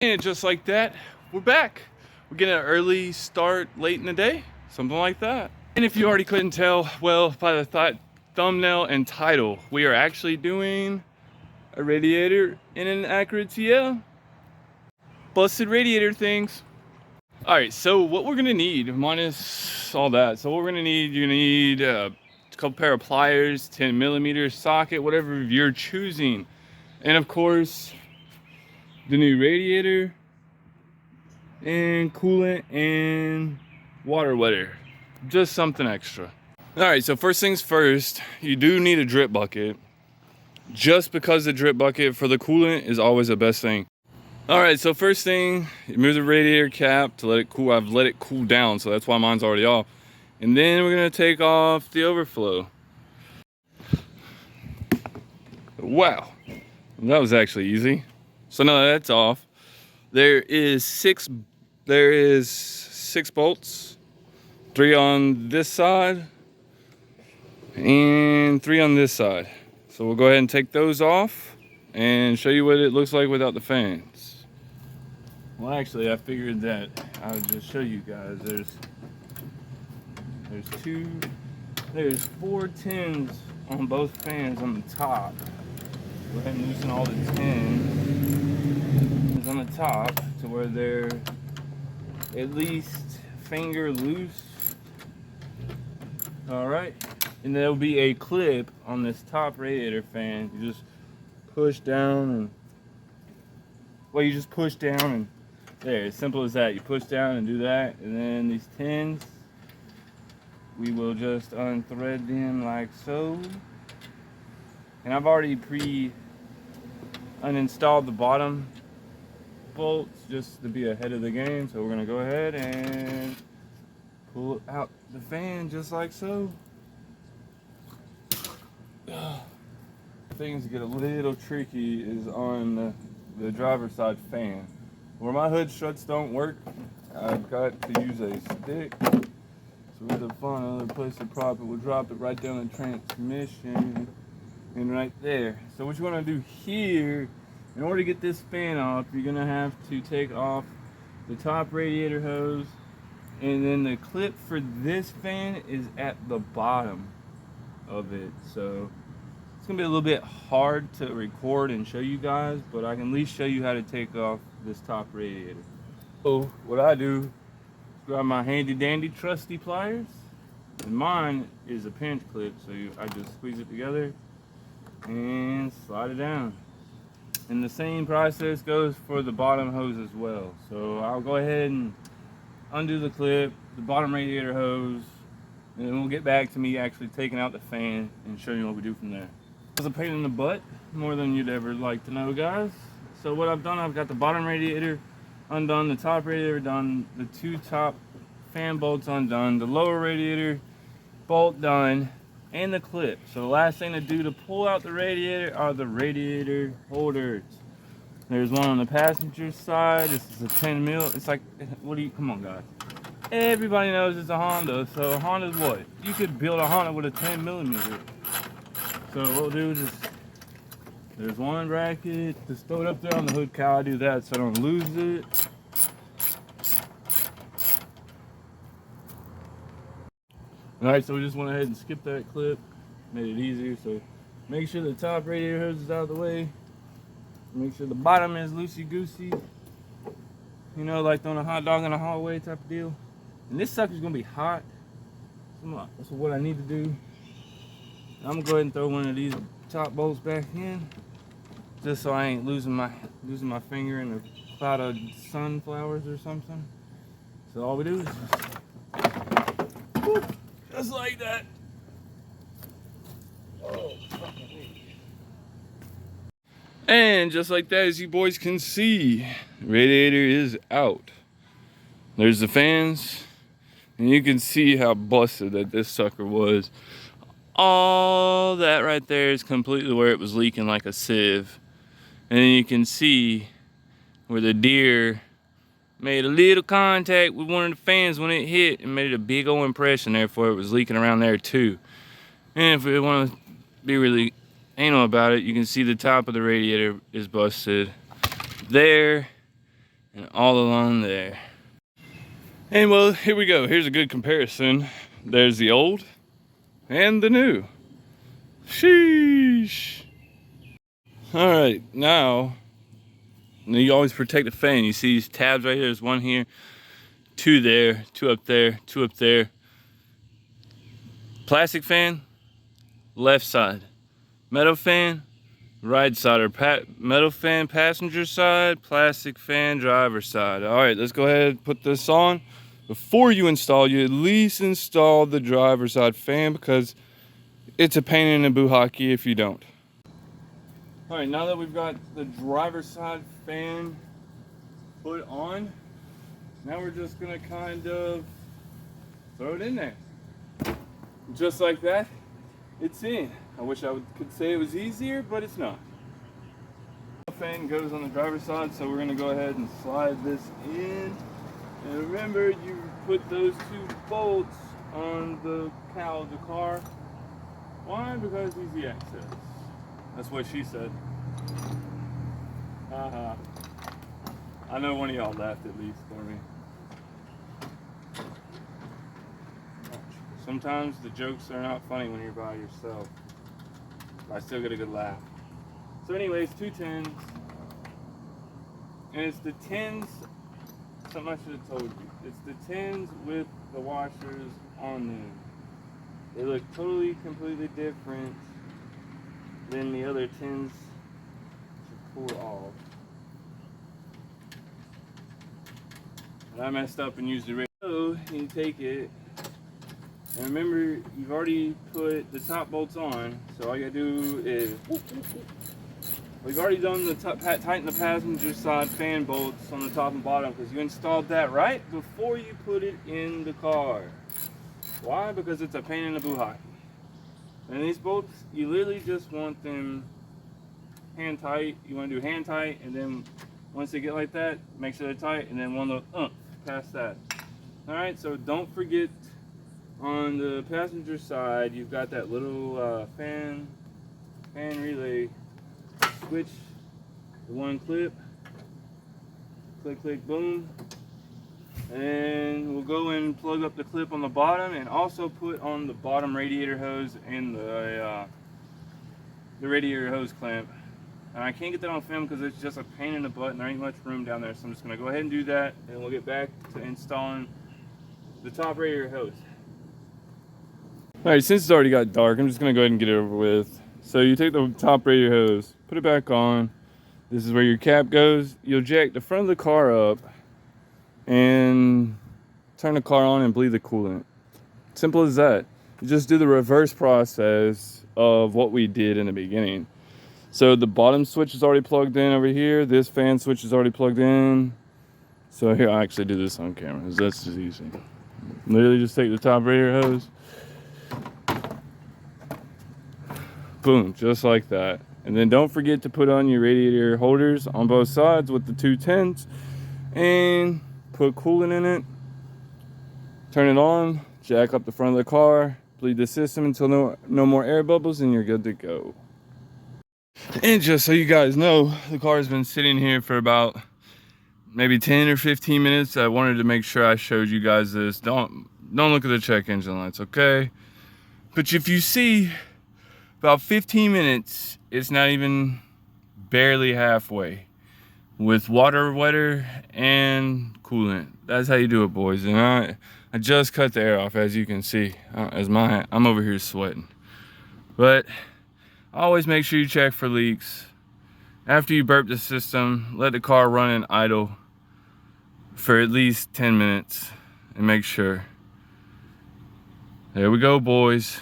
And just like that, we're back. We're getting an early start late in the day, something like that. And if you already couldn't tell, well, by the thumbnail and title, we are actually doing a radiator in an Acura TL. Busted radiator things. All right, so what we're gonna need, minus all that, so what we're gonna need, you're gonna need a couple pair of pliers, 10mm socket, whatever you're choosing. And of course, the new radiator, and coolant, and water wetter. Just something extra. All right, so first things first, you do need a drip bucket. Just because the drip bucket for the coolant is always the best thing. All right, so first thing, you move the radiator cap to let it cool. I've let it cool down, so that's why mine's already off. And then we're gonna take off the overflow. Wow, that was actually easy. So now that's off. There is six bolts, 3 on this side and 3 on this side. So we'll go ahead and take those off and show you what it looks like without the fans. Well, actually, I figured that I would just show you guys. There's 4 tins on both fans on the top. Go ahead and loosen all the tins on the top to where they're at least finger loose. All right, and there'll be a clip on this top radiator fan. You just push down and, well, you just push down and there, as simple as that. You push down and do that, and then these tins, we will just unthread them like so. And I've already uninstalled the bottom bolts just to be ahead of the game. So we're gonna go ahead and pull out the fan just like so. Things get a little tricky is on the driver's side fan. Where my hood struts don't work, I've got to use a stick. So we have to find another place to prop it. We'll drop it right down the transmission and right there. So what you want to do here, in order to get this fan off, you're going to have to take off the top radiator hose, and then the clip for this fan is at the bottom of it. So it's going to be a little bit hard to record and show you guys, but I can at least show you how to take off this top radiator. So what I do is grab my handy dandy trusty pliers, and mine is a pinch clip, so I just squeeze it together and slide it down. And the same process goes for the bottom hose as well. So I'll go ahead and undo the clip, the bottom radiator hose, and then we'll get back to me actually taking out the fan and showing you what we do from there. It was a pain in the butt, more than you'd ever like to know, guys. So what I've done, I've got the bottom radiator undone, the top radiator done, the 2 top fan bolts undone, the lower radiator bolt done, and the clip. So the last thing to do to pull out the radiator are the radiator holders. There's one on the passenger side. This is a 10 mil. It's like, come on, guys. Everybody knows it's a Honda. So Honda's what? You could build a Honda with a 10mm. So what we'll do is there's one bracket. Just throw it up there on the hood cowl. I do that so I don't lose it. Alright, so we just went ahead and skipped that clip. Made it easier. So make sure the top radiator hose is out of the way. Make sure the bottom is loosey-goosey. You know, like throwing a hot dog in a hallway type of deal. And this sucker's gonna be hot. So what I need to do, I'm gonna go ahead and throw one of these top bolts back in, just so I ain't losing my finger in a cloud of sunflowers or something. So all we do is just like that. Oh, and just like that, as you boys can see, radiator is out. There's the fans, and you can see how busted that this sucker was. All that right there is completely where it was leaking like a sieve. And then you can see where the deer made a little contact with one of the fans when it hit and made a big old impression, therefore it was leaking around there too. And if we want to be really anal about it, you can see the top of the radiator is busted there, and all along there. And well, here we go. Here's a good comparison. There's the old and the new. Sheesh. All right, now you always protect the fan. You see these tabs right here. There's one here, two there, two up there, two up there. Plastic fan, left side. Metal fan, right side. Or metal fan, passenger side. Plastic fan, driver side. All right, let's go ahead and put this on. Before you install, you at least install the driver side fan because it's a pain in the buhaki if you don't. All right, now that we've got the driver side fan put on, now we're just gonna kind of throw it in there. Just like that, it's in. I wish I could say it was easier, but it's not. The fan goes on the driver's side, so we're gonna go ahead and slide this in. And remember, you put those two bolts on the cowl of the car. Why? Because easy access. That's what she said. Haha. I know one of y'all laughed at least for me. Sometimes the jokes are not funny when you're by yourself. But I still get a good laugh. So anyways, 2 tins. And it's the tins, something I should have told you. It's the tins with the washers on them. They look totally, completely different than the other tins to pull off. And I messed up and used the radio. You take it, and remember, you've already put the top bolts on, so all you gotta do is, we've already done the tighten the passenger side fan bolts on the top and bottom because you installed that right before you put it in the car. Why? Because it's a pain in the buhaki. And these bolts, you literally just want them hand tight. You want to do hand tight, and then once they get like that, make sure they're tight, and then one little past that. All right, so don't forget on the passenger side, you've got that little fan relay switch, the one clip, click, click, boom. And we'll go and plug up the clip on the bottom and also put on the bottom radiator hose and the radiator hose clamp. And I can't get that on film because it's just a pain in the butt and there ain't much room down there. So I'm just going to go ahead and do that, and we'll get back to installing the top radiator hose. Alright, since it's already got dark, I'm just going to go ahead and get it over with. So you take the top radiator hose, put it back on. This is where your cap goes. You'll jack the front of the car up and turn the car on and bleed the coolant. Simple as that. You just do the reverse process of what we did in the beginning. So the bottom switch is already plugged in over here. This fan switch is already plugged in. So here, I'll actually do this on camera. That's just easy. Literally just take the top radiator hose. Boom, just like that. And then don't forget to put on your radiator holders on both sides with the 2 tins. And put coolant in it. Turn it on. Jack up the front of the car. Bleed the system until no more air bubbles, and you're good to go. And just so you guys know, the car has been sitting here for about maybe 10 or 15 minutes. I wanted to make sure I showed you guys this. Don't look at the check engine lights, okay? But if you see about 15 minutes, it's not even barely halfway with water wetter and coolant. That's how you do it, boys. And I just cut the air off, as you can see. I'm over here sweating. But always make sure you check for leaks. After you burp the system, let the car run in idle for at least 10 minutes and make sure. There we go, boys.